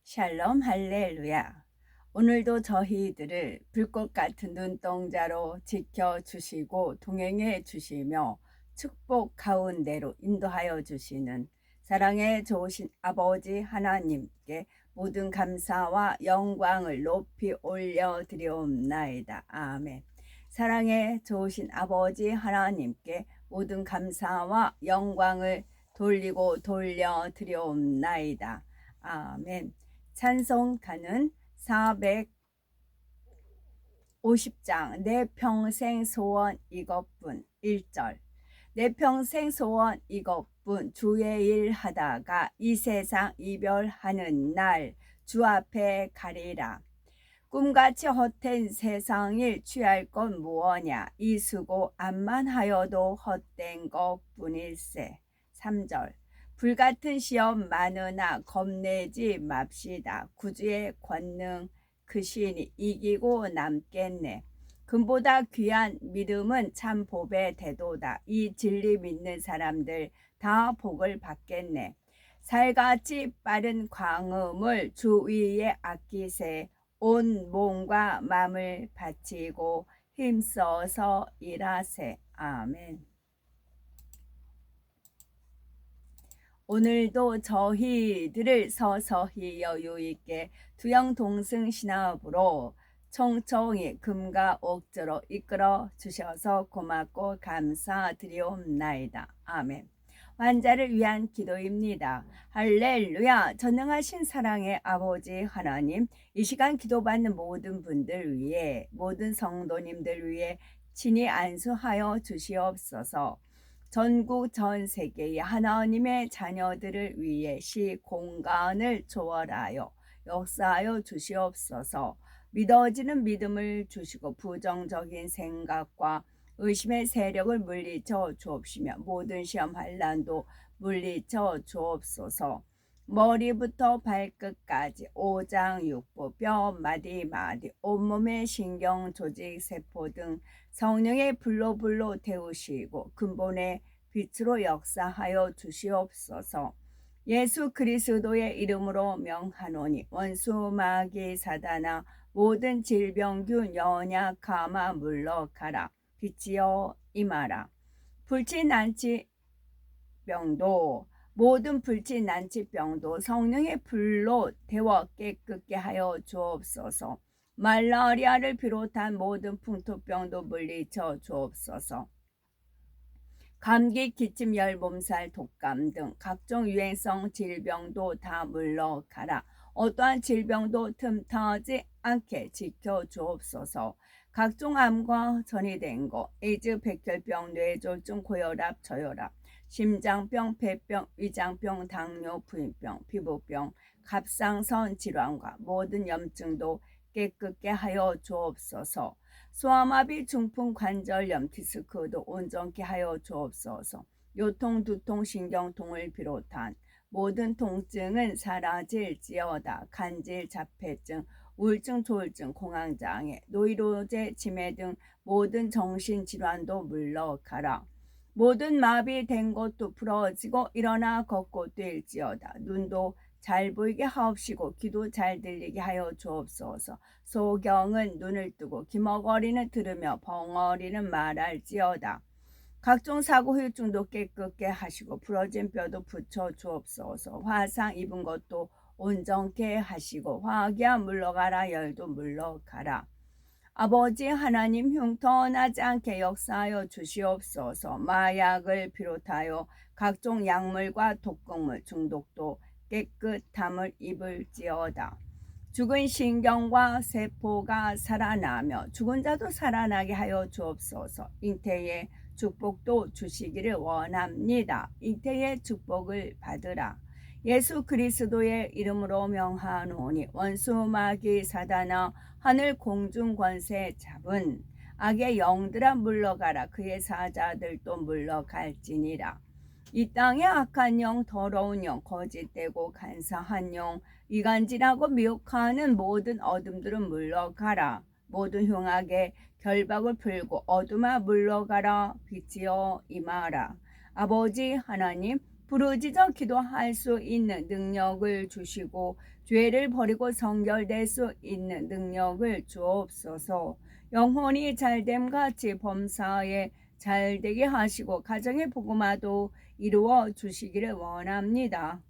샬롬 할렐루야. 오늘도 저희들을 불꽃 같은 눈동자로 지켜주시고 동행해 주시며 축복 가운데로 인도하여 주시는 사랑의 좋으신 아버지 하나님께 모든 감사와 영광을 높이 올려드리옵나이다. 아멘. 사랑의 좋으신 아버지 하나님께 모든 감사와 영광을 돌려드리옵나이다. 아멘. 찬송가는 450장 내 평생 소원 이것뿐. 1절. 내 평생 소원 이것뿐. 주의 일 하다가 이 세상 이별하는 날 주 앞에 가리라. 꿈같이 헛된 세상일 취할 건 무엇냐. 이 수고 암만하여도 헛된 것뿐일세. 3절. 불같은 시험 많으나 겁내지 맙시다. 구주의 권능 크시니 이기고 남겠네. 금보다 귀한 믿음은 참 복의 대도다. 이 진리 믿는 사람들 다 복을 받겠네. 살같이 빠른 광음을 주 위에 아끼세. 온 몸과 마음을 바치고 힘써서 일하세. 아멘. 오늘도 저희들을 서서히 여유있게 두영동승 신학으로 총총히 금과 옥조로 이끌어 주셔서 고맙고 감사드리옵나이다. 아멘. 환자를 위한 기도입니다. 할렐루야. 전능하신 사랑의 아버지 하나님, 이 시간 기도받는 모든 분들 위해, 모든 성도님들 위해 친히 안수하여 주시옵소서. 전국 전 세계의 하나님의 자녀들을 위해 시공간을 초월하여 역사하여 주시옵소서. 믿어지는 믿음을 주시고 부정적인 생각과 의심의 세력을 물리쳐 주옵시며 모든 시험 환난도 물리쳐 주옵소서. 머리부터 발끝까지 오장육부 뼈 마디 마디 온몸의 신경 조직 세포 등 성령의 불로 태우시고 근본의 빛으로 역사하여 주시옵소서. 예수 그리스도의 이름으로 명하노니 원수 마귀 사단아 모든 질병균 연약함아 물러가라. 빛이여 임하라. 불치난치병도 모든 불치난치병도 성령의 불로 데워 깨끗게 하여 주옵소서. 말라리아를 비롯한 모든 풍토병도 물리쳐 주옵소서. 감기, 기침, 열, 몸살, 독감 등 각종 유행성 질병도 다 물러가라. 어떠한 질병도 틈타지 않게 지켜주옵소서. 각종 암과 전이된 것, 에이즈, 백혈병, 뇌졸중, 고혈압, 저혈압, 심장병, 폐병, 위장병, 당뇨, 부인병, 피부병, 갑상선 질환과 모든 염증도 깨끗게 하여 주옵소서. 소아마비, 중풍, 관절염, 디스크도 온전케 하여 주옵소서. 요통, 두통, 신경통을 비롯한 모든 통증은 사라질지어다. 간질, 자폐증, 우울증, 조울증, 공황장애, 노이로제, 치매 등 모든 정신질환도 물러가라. 모든 마비된 것도 풀어지고 일어나 걷고 뛸지어다. 눈도 잘 보이게 하옵시고 귀도 잘 들리게 하여 주옵소서. 소경은 눈을 뜨고 기머거리는 들으며 벙어리는 말할지어다. 각종 사고 후유증도 깨끗게 하시고 부러진 뼈도 붙여 주옵소서. 화상 입은 것도 온전케 하시고 화기야 물러가라. 열도 물러가라. 아버지 하나님 흉터나지 않게 역사하여 주시옵소서. 마약을 비롯하여 각종 약물과 독극물 중독도 깨끗함을 입을지어다. 죽은 신경과 세포가 살아나며 죽은 자도 살아나게 하여 주옵소서. 잉태의 축복도 주시기를 원합니다. 잉태의 축복을 받으라. 예수 그리스도의 이름으로 명하노니 원수 마귀 사단아 하늘 공중 권세 잡은 악의 영들아 물러가라. 그의 사자들도 물러갈지니라. 이 땅의 악한 영, 더러운 영, 거짓되고 간사한 영, 이간질하고 미혹하는 모든 어둠들은 물러가라. 모든 흉악의 결박을 풀고 어둠아 물러가라. 빛이여 임하라. 아버지 하나님, 부르짖어 기도할 수 있는 능력을 주시고 죄를 버리고 성결될 수 있는 능력을 주옵소서. 영혼이 잘됨 같이 범사에 잘되게 하시고 가정의 복음화도 이루어 주시기를 원합니다.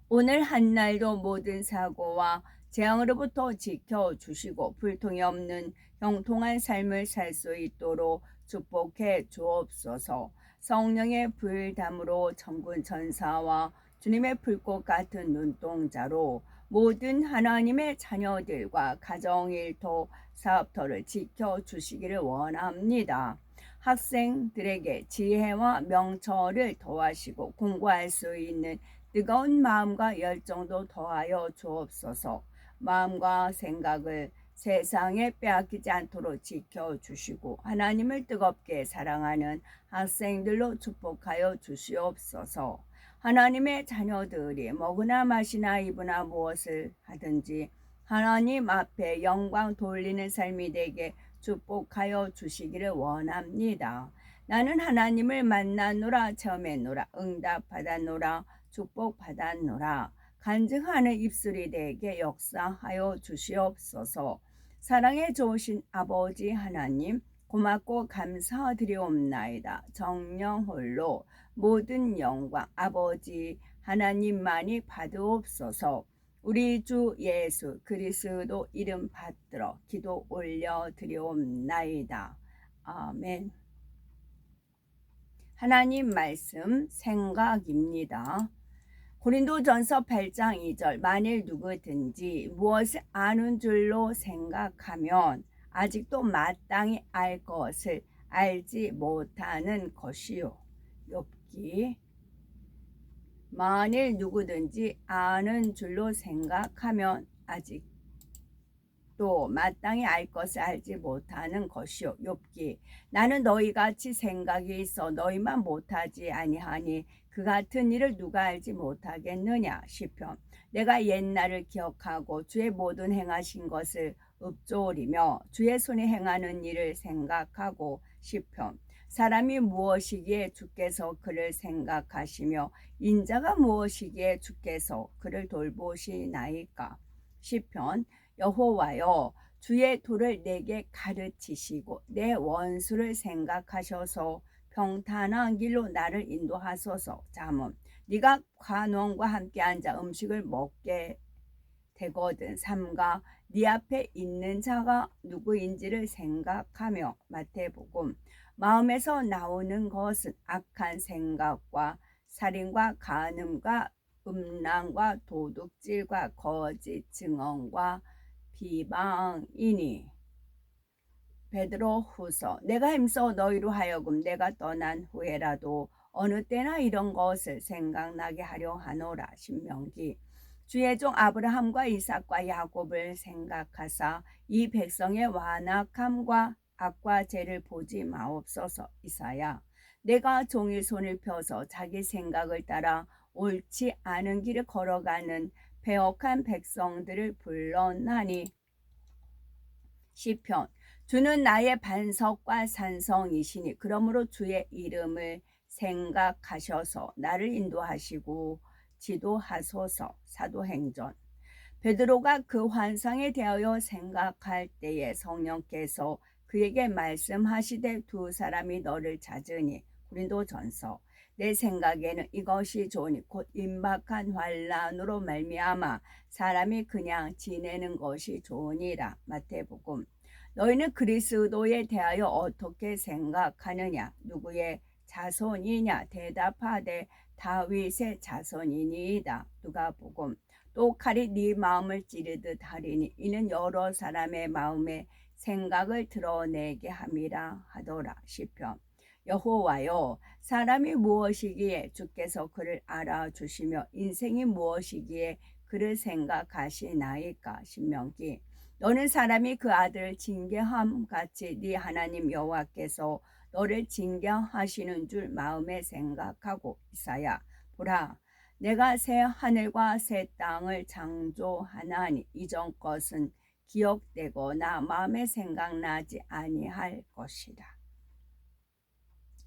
오늘 한날도 모든 사고와 재앙으로부터 지켜주시고 불통이 없는 형통한 삶을 살 수 있도록 축복해 주옵소서. 성령의 불담으로 천군 천사와 주님의 불꽃 같은 눈동자로 모든 하나님의 자녀들과 가정일터 사업터를 지켜주시기를 원합니다. 학생들에게 지혜와 명철을 더하시고 공부할 수 있는 뜨거운 마음과 열정도 더하여 주옵소서. 마음과 생각을 세상에 빼앗기지 않도록 지켜주시고 하나님을 뜨겁게 사랑하는 학생들로 축복하여 주시옵소서. 하나님의 자녀들이 먹으나 마시나 입으나 무엇을 하든지 하나님 앞에 영광 돌리는 삶이 되게 축복하여 주시기를 원합니다. 나는 하나님을 만나노라 체험했노라 응답받았노라 축복받았노라 간증하는 입술이 되게 역사하여 주시옵소서. 사랑에 좋으신 아버지 하나님 고맙고 감사드리옵나이다. 정령 홀로 모든 영광 아버지 하나님만이 받으옵소서. 우리 주 예수 그리스도 이름 받들어 기도 올려드리옵나이다. 아멘. 하나님 말씀 생각입니다. 고린도전서 8장 2절 만일 누구든지 무엇을 아는 줄로 생각하면 아직도 마땅히 알 것을 알지 못하는 것이요. 욥기 만일 누구든지 아는 줄로 생각하면 아직도 마땅히 알 것을 알지 못하는 것이요. 욥기 나는 너희같이 생각이 있어 너희만 못하지 아니하니 그 같은 일을 누가 알지 못하겠느냐. 시편 내가 옛날을 기억하고 주의 모든 행하신 것을 읊조리며 주의 손에 행하는 일을 생각하고. 시편 사람이 무엇이기에 주께서 그를 생각하시며 인자가 무엇이기에 주께서 그를 돌보시나이까. 시편 여호와여 주의 도를 내게 가르치시고 내 원수를 생각하셔서 평탄한 길로 나를 인도하소서. 잠언 네가 관원과 함께 앉아 음식을 먹게 되거든 삼가 네 앞에 있는 자가 누구인지를 생각하며. 마태복음 마음에서 나오는 것은 악한 생각과 살인과 간음과 음란과 도둑질과 거짓 증언과 비방이니. 베드로 후서 내가 힘써 너희로 하여금 내가 떠난 후에라도 어느 때나 이런 것을 생각나게 하려 하노라. 신명기 주의 종 아브라함과 이삭과 야곱을 생각하사 이 백성의 완악함과 악과 죄를 보지 마옵소서. 이사야 내가 종일 손을 펴서 자기 생각을 따라 옳지 않은 길을 걸어가는 배역한 백성들을 불렀나니. 시편 주는 나의 반석과 산성이시니 그러므로 주의 이름을 생각하셔서 나를 인도하시고 지도하소서. 사도행전 베드로가 그 환상에 대하여 생각할 때에 성령께서 그에게 말씀하시되 두 사람이 너를 찾으니. 고린도전서 내 생각에는 이것이 좋으니 곧 임박한 환난으로 말미암아 사람이 그냥 지내는 것이 좋으니라. 마태복음 너희는 그리스도에 대하여 어떻게 생각하느냐. 누구의 자손이냐. 대답하되 다윗의 자손이니이다. 누가복음 또 칼이 네 마음을 찌르듯 하리니 이는 여러 사람의 마음의 생각을 드러내게 함이라 하더라. 시편 여호와여 사람이 무엇이기에 주께서 그를 알아주시며 인생이 무엇이기에 그를 생각하시나이까. 신명기 너는 사람이 그 아들을 징계함 같이 네 하나님 여호와께서 너를 징계하시는 줄 마음에 생각하고. 이사야 보라 내가 새 하늘과 새 땅을 창조하나니 이전 것은 기억되거나 마음에 생각나지 아니할 것이라.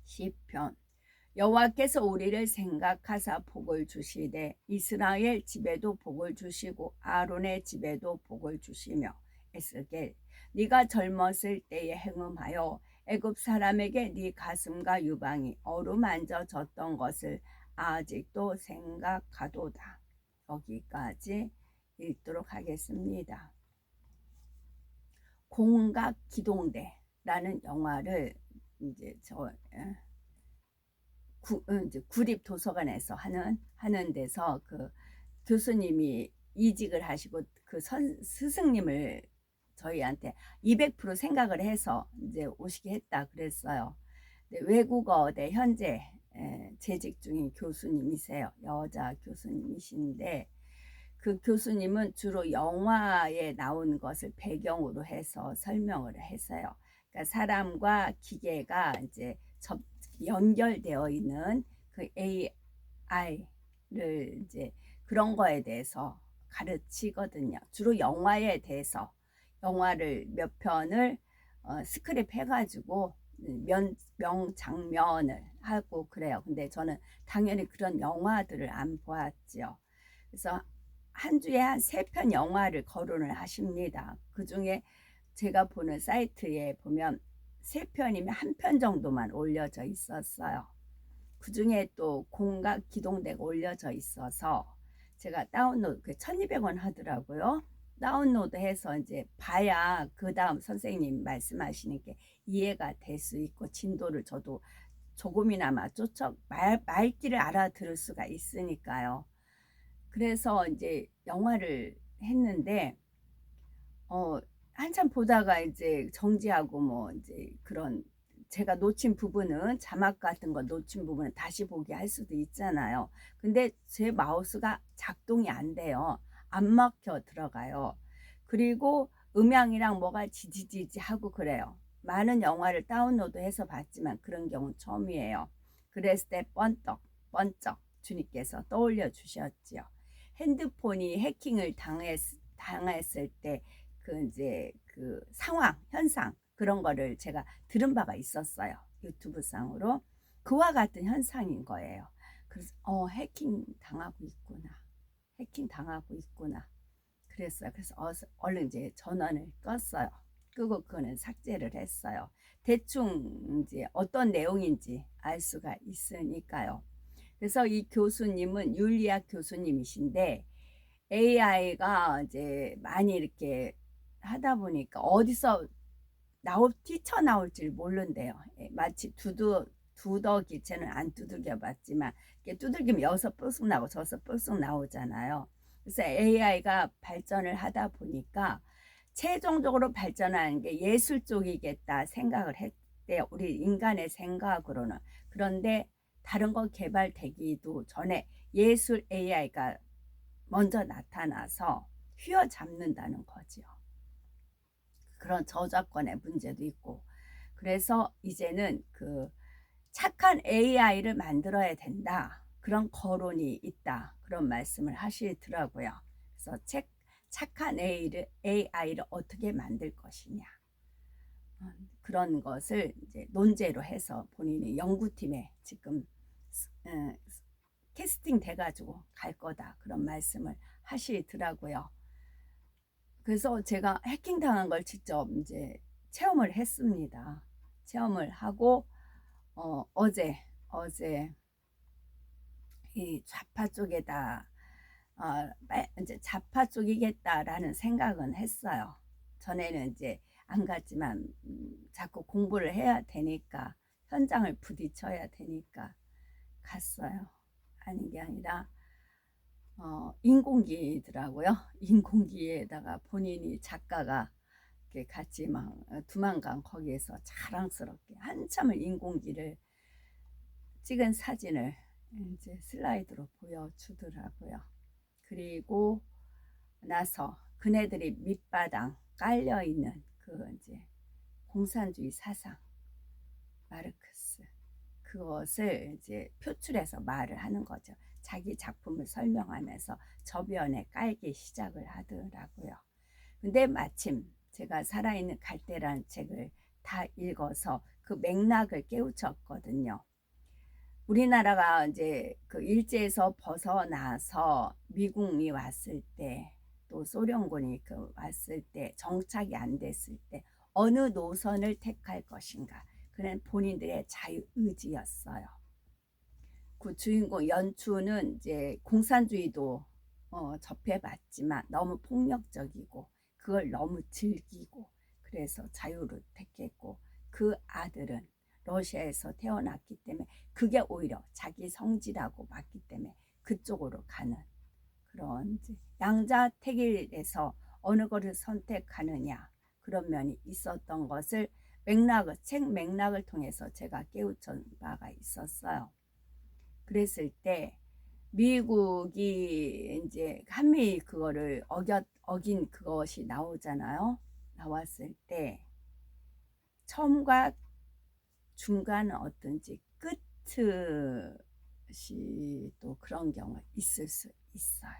시편 여호와께서 우리를 생각하사 복을 주시되 이스라엘 집에도 복을 주시고 아론의 집에도 복을 주시며 에스겔 네가 젊었을 때에 행음하여 애굽 사람에게 네 가슴과 유방이 어루만져 졌던 것을 아직도 생각하도다. 여기까지 읽도록 하겠습니다. 공각기동대라는 영화를 이제 이제 구립도서관에서 하는 데서 그 교수님이 이직을 하시고 그 스승님을 저희한테 200% 생각을 해서 이제 오시게 했다 그랬어요. 외국어대 현재 재직 중인 교수님이세요. 여자 교수님이신데 그 교수님은 주로 영화에 나온 것을 배경으로 해서 설명을 했어요. 그러니까 사람과 기계가 이제 연결되어 있는 그 AI를 이제 그런 거에 대해서 가르치거든요. 주로 영화에 대해서 영화를 몇 편을 스크립 해가지고 명장면을 하고 그래요. 근데 저는 당연히 그런 영화들을 안 보았죠. 그래서 한 주에 한 3편 영화를 거론을 하십니다. 그 중에 제가 보는 사이트에 보면 3편이면 1편 정도만 올려져 있었어요. 그 중에 또 공각 기동대가 올려져 있어서 제가 다운로드 1200원 하더라고요. 다운로드 해서 이제 봐야 그 다음 선생님 말씀하시는 게 이해가 될 수 있고 진도를 저도 조금이나마 말귀를 알아들을 수가 있으니까요. 그래서 이제 영화를 했는데 한참 보다가 이제 정지하고 뭐 이제 그런 제가 놓친 부분은 자막 같은 거 놓친 부분은 다시 보기 할 수도 있잖아요. 근데 제 마우스가 작동이 안 돼요. 안 막혀 들어가요. 그리고 음향이랑 뭐가 지지지지 하고 그래요. 많은 영화를 다운로드해서 봤지만 그런 경우 처음이에요. 그랬을 때 번쩍 주님께서 떠올려 주셨지요. 핸드폰이 해킹을 당했을 때 그 이제 그 상황, 현상 그런 거를 제가 들은 바가 있었어요. 유튜브 상으로 그와 같은 현상인 거예요. 그래서 해킹 당하고 있구나. 해킹 당하고 있구나. 그랬어요. 그래서 얼른 이제 전원을 껐어요. 끄고 그거는 삭제를 했어요. 대충 이제 어떤 내용인지 알 수가 있으니까요. 그래서 이 교수님은 윤리학 교수님이신데 AI가 이제 많이 이렇게 하다 보니까 어디서 뛰쳐나올지 모른대요. 마치 두더기 쟤는 안 두들겨 봤지만 두들기면 여기서 뿔쑥 나오고 저기서 뿔쑥 나오잖아요. 그래서 AI가 발전을 하다 보니까 최종적으로 발전하는 게 예술 쪽이겠다 생각을 했대요. 우리 인간의 생각으로는. 그런데 다른 거 개발되기도 전에 예술 AI가 먼저 나타나서 휘어잡는다는 거지요. 그런 저작권의 문제도 있고. 그래서 이제는 그 착한 AI를 만들어야 된다. 그런 거론이 있다. 그런 말씀을 하시더라고요. 그래서 착한 AI를 어떻게 만들 것이냐. 그런 것을 이제 논제로 해서 본인이 연구팀에 지금 캐스팅 돼가지고 갈 거다. 그런 말씀을 하시더라고요. 그래서 제가 해킹 당한 걸 직접 이제 체험을 했습니다. 체험을 하고 어제 이 좌파 쪽에다 이제 좌파 쪽이겠다라는 생각은 했어요. 전에는 이제 안 갔지만 자꾸 공부를 해야 되니까 현장을 부딪혀야 되니까 갔어요. 아닌 게 아니라 인공기더라고요. 인공기에다가 본인이 작가가 이렇게 같이 막 두만강 거기에서 자랑스럽게 한참을 인공기를 찍은 사진을 이제 슬라이드로 보여주더라고요. 그리고 나서 그네들이 밑바닥 깔려 있는 그 이제 공산주의 사상 마르크스 그것을 이제 표출해서 말을 하는 거죠. 자기 작품을 설명하면서 저변에 깔기 시작을 하더라고요. 근데 마침 제가 살아있는 갈대라는 책을 다 읽어서 그 맥락을 깨우쳤거든요. 우리나라가 이제 그 일제에서 벗어나서 미국이 왔을 때, 또 소련군이 그 왔을 때, 정착이 안 됐을 때 어느 노선을 택할 것인가, 그는 본인들의 자유의지였어요. 그 주인공 연추는 이제 공산주의도 접해봤지만 너무 폭력적이고 그걸 너무 즐기고, 그래서 자유를 택했고, 그 아들은 러시아에서 태어났기 때문에 그게 오히려 자기 성질하고 맞기 때문에 그쪽으로 가는, 그런 이제 양자택일에서 어느 것을 선택하느냐, 그런 면이 있었던 것을 책 맥락을 통해서 제가 깨우친 바가 있었어요. 그랬을 때 미국이 이제 한미 그거를 어긴 그것이 나오잖아요. 나왔을 때 처음과 중간은 어떤지, 끝이 또 그런 경우가 있을 수 있어요.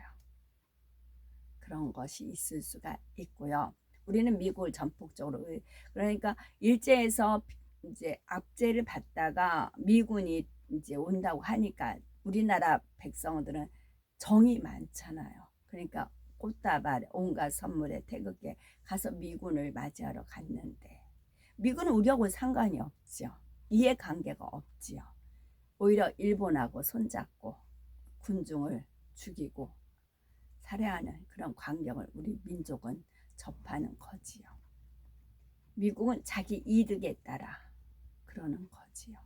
그런 것이 있을 수가 있고요. 우리는 미국을 전폭적으로, 그러니까 일제에서 이제 압제를 받다가 미군이 이제 온다고 하니까 우리나라 백성들은 정이 많잖아요. 그러니까 꽃다발 온갖 선물에 태극기에 가서 미군을 맞이하러 갔는데 미군은 우리하고 상관이 없죠. 이해관계가 없지요. 오히려 일본하고 손잡고 군중을 죽이고 살해하는 그런 광경을 우리 민족은 접하는 거지요. 미국은 자기 이득에 따라 그러는 거지요.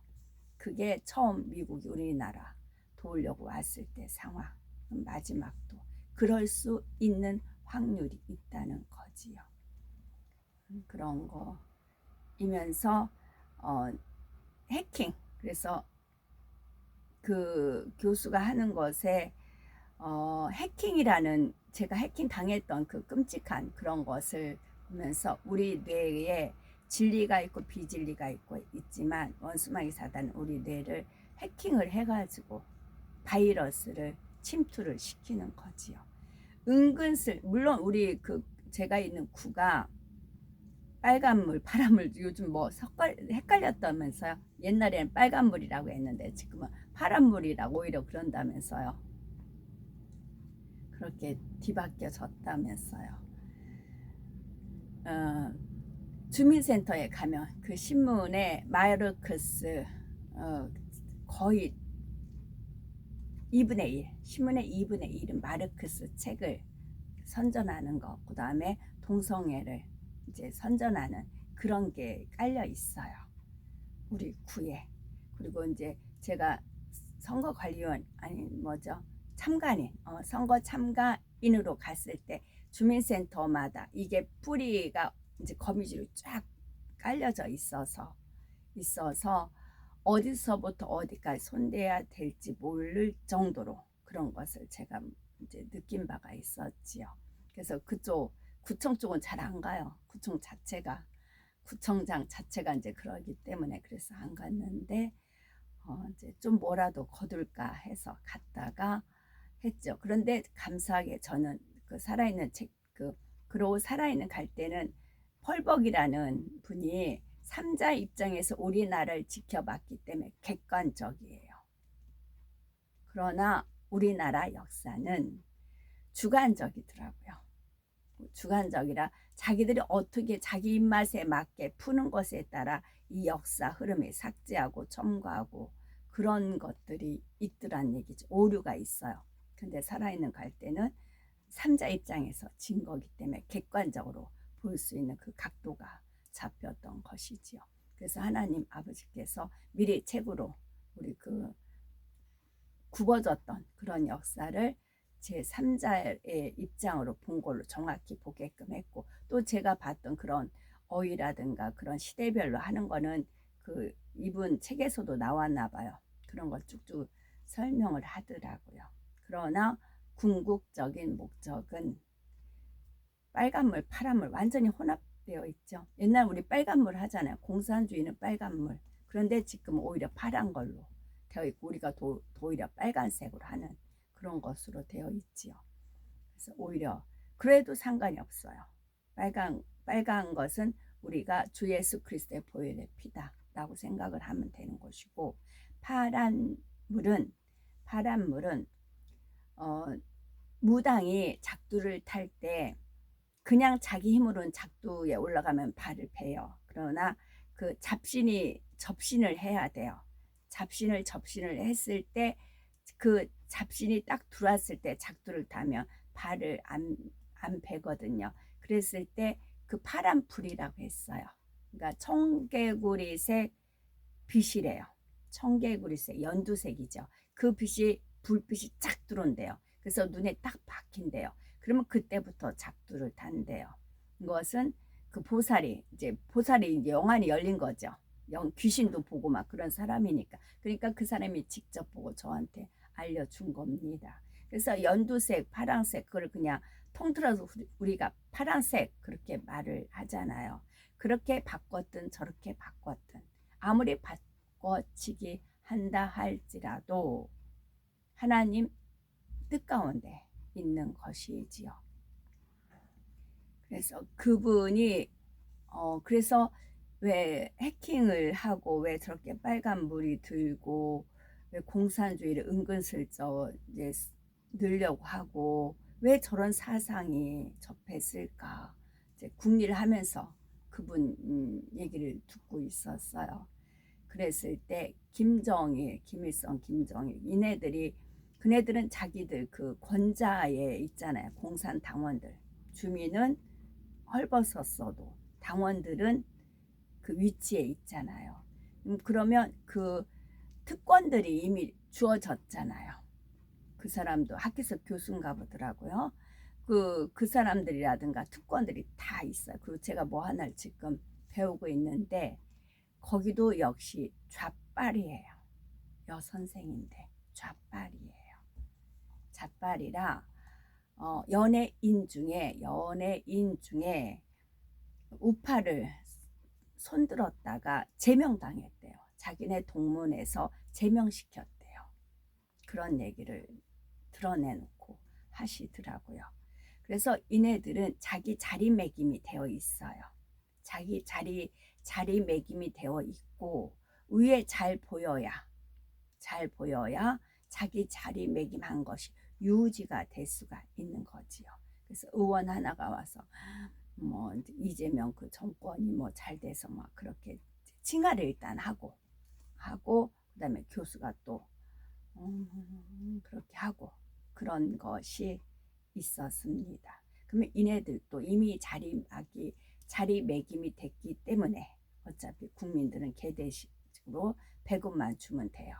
그게 처음 미국이 우리나라 도우려고 왔을 때 상황, 마지막도 그럴 수 있는 확률이 있다는 거지요. 그런 거이면서 해킹, 그래서 그 교수가 하는 것에 해킹이라는, 제가 해킹 당했던 그 끔찍한 그런 것을 보면서 우리 뇌에 진리가 있고 비진리가 있지만 원수마귀 사단은 우리 뇌를 해킹을 해가지고 바이러스를 침투를 시키는 거지요. 은근슬, 물론 우리 그 제가 있는 구가 빨간물, 파란물 요즘 뭐 헷갈렸다면서요. 옛날에는 빨간물이라고 했는데 지금은 파란물이라고 오히려 그런다면서요. 그렇게 뒤바뀌어졌다면서요. 주민센터에 가면 그 신문에 마르크스 거의 2분의 1, 신문의 2분의 1은 마르크스 책을 선전하는 거, 그 다음에 동성애를 이제 선전하는 그런 게 깔려 있어요. 우리 구에. 그리고 이제 제가 선거관리원, 아니 뭐죠? 참관인, 선거 참가인으로 갔을 때 주민센터마다 이게 뿌리가 이제 거미줄이 쫙 깔려져 있어서 어디서부터 어디까지 손대야 될지 모를 정도로 그런 것을 제가 이제 느낀 바가 있었지요. 그래서 그쪽 구청 쪽은 잘 안 가요. 구청장 자체가 이제 그러기 때문에 그래서 안 갔는데 이제 좀 뭐라도 거둘까 해서 갔다가 했죠. 그런데 감사하게 저는 그 살아있는 그러고 살아있는 갈 때는 펄벅이라는 분이 삼자 입장에서 우리나라를 지켜봤기 때문에 객관적이에요. 그러나 우리나라 역사는 주관적이더라고요. 주관적이라 자기들이 어떻게 자기 입맛에 맞게 푸는 것에 따라 이 역사 흐름에 삭제하고 첨가하고 그런 것들이 있더란 얘기죠. 오류가 있어요. 근데 살아있는 갈 때는 삼자 입장에서 진 거기 때문에 객관적으로 볼 수 있는 그 각도가 잡혔던 것이지요. 그래서 하나님 아버지께서 미리 책으로 우리 그 굽어졌던 그런 역사를 제3자의 입장으로 본 걸로 정확히 보게끔 했고, 또 제가 봤던 그런 어휘라든가 그런 시대별로 하는 거는 그 이분 책에서도 나왔나 봐요. 그런 걸 쭉쭉 설명을 하더라고요. 그러나 궁극적인 목적은 빨간물, 파란물 완전히 혼합되어 있죠. 옛날 우리 빨간물 하잖아요. 공산주의는 빨간물. 그런데 지금 오히려 파란 걸로 되어 있고 우리가 오히려 빨간색으로 하는 그런 것으로 되어 있지요. 그래서 오히려 그래도 상관이 없어요. 빨간 것은 우리가 주 예수 그리스도의 보혈의 피다라고 생각을 하면 되는 것이고, 파란 파란 물은 무당이 작두를 탈 때 그냥 자기 힘으로는 작두에 올라가면 발을 베요. 그러나 그 접신을 해야 돼요. 접신을 했을 때 그 잡신이 딱 들어왔을 때 작두를 타면 발을 안 베거든요. 그랬을 때 그 파란 불이라고 했어요. 그러니까 청개구리색 빛이래요. 청개구리색 연두색이죠. 그 불빛이 쫙 들어온대요. 그래서 눈에 딱 박힌대요. 그러면 그때부터 작두를 탄대요. 이것은 그 보살이 이제 영안이 열린 거죠. 귀신도 보고 막 그런 사람이니까. 그러니까 그 사람이 직접 보고 저한테 알려준 겁니다. 그래서 연두색, 파란색 그걸 그냥 통틀어서 우리가 파란색 그렇게 말을 하잖아요. 그렇게 바꿨든 저렇게 바꿨든 아무리 바꿔치기 한다 할지라도 하나님 뜻 가운데 있는 것이지요. 그래서 그분이 그래서 왜 해킹을 하고 왜 저렇게 빨간 물이 들고 왜 공산주의를 은근슬쩍 이제 늘려고 하고 왜 저런 사상이 접했을까 이제 궁리를 하면서 그분 얘기를 듣고 있었어요. 그랬을 때 김일성, 김정일 그네들은 자기들 그 권좌에 있잖아요. 공산 당원들 주민은 헐벗었어도 당원들은 그 위치에 있잖아요. 그러면 그 특권들이 이미 주어졌잖아요. 그 사람도 학교에서 교수인가 보더라고요. 그 사람들이라든가 특권들이 다 있어요. 그리고 제가 뭐 하나를 지금 배우고 있는데 거기도 역시 좌빨이에요. 여선생인데 좌빨이에요. 좌빨이라 연예인 중에 우파를 손들었다가 제명당했대요. 자기네 동문에서 제명시켰대요. 그런 얘기를 드러내놓고 하시더라고요. 그래서 이네들은 자기 자리매김이 되어 있어요. 자기 자리매김이 되어 있고 위에 잘 보여야 자기 자리매김한 것이 유지가 될 수가 있는 거지요. 그래서 의원 하나가 와서 뭐 이재명 그 정권이 뭐 잘 돼서 막 그렇게 칭하를 일단 하고 그다음에 교수가 또 그렇게 하고 그런 것이 있었습니다. 그러면 이네들도 이미 자리매김이 됐기 때문에 어차피 국민들은 개대식으로 배급만 주면 돼요.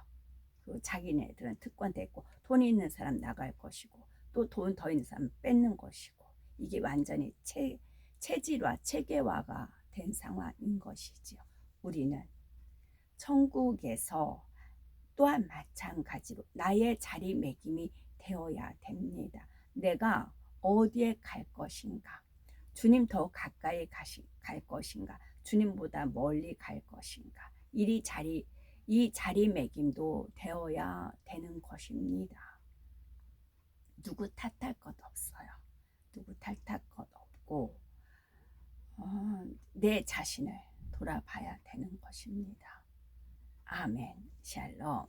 그 자기네들은 특권됐고 돈이 있는 사람 나갈 것이고 또 돈 더 있는 사람 뺏는 것이고 이게 완전히 체계화가 된 상황인 것이지요. 우리는 천국에서 또한 마찬가지로 나의 자리매김이 되어야 됩니다. 내가 어디에 갈 것인가? 주님 더 가까이 갈 것인가? 주님보다 멀리 갈 것인가? 이 자리매김도 되어야 되는 것입니다. 누구 탓할 것 없어요. 누구 탓할 것 없고 내 자신을 돌아봐야 되는 것입니다. 아멘. 샬롬.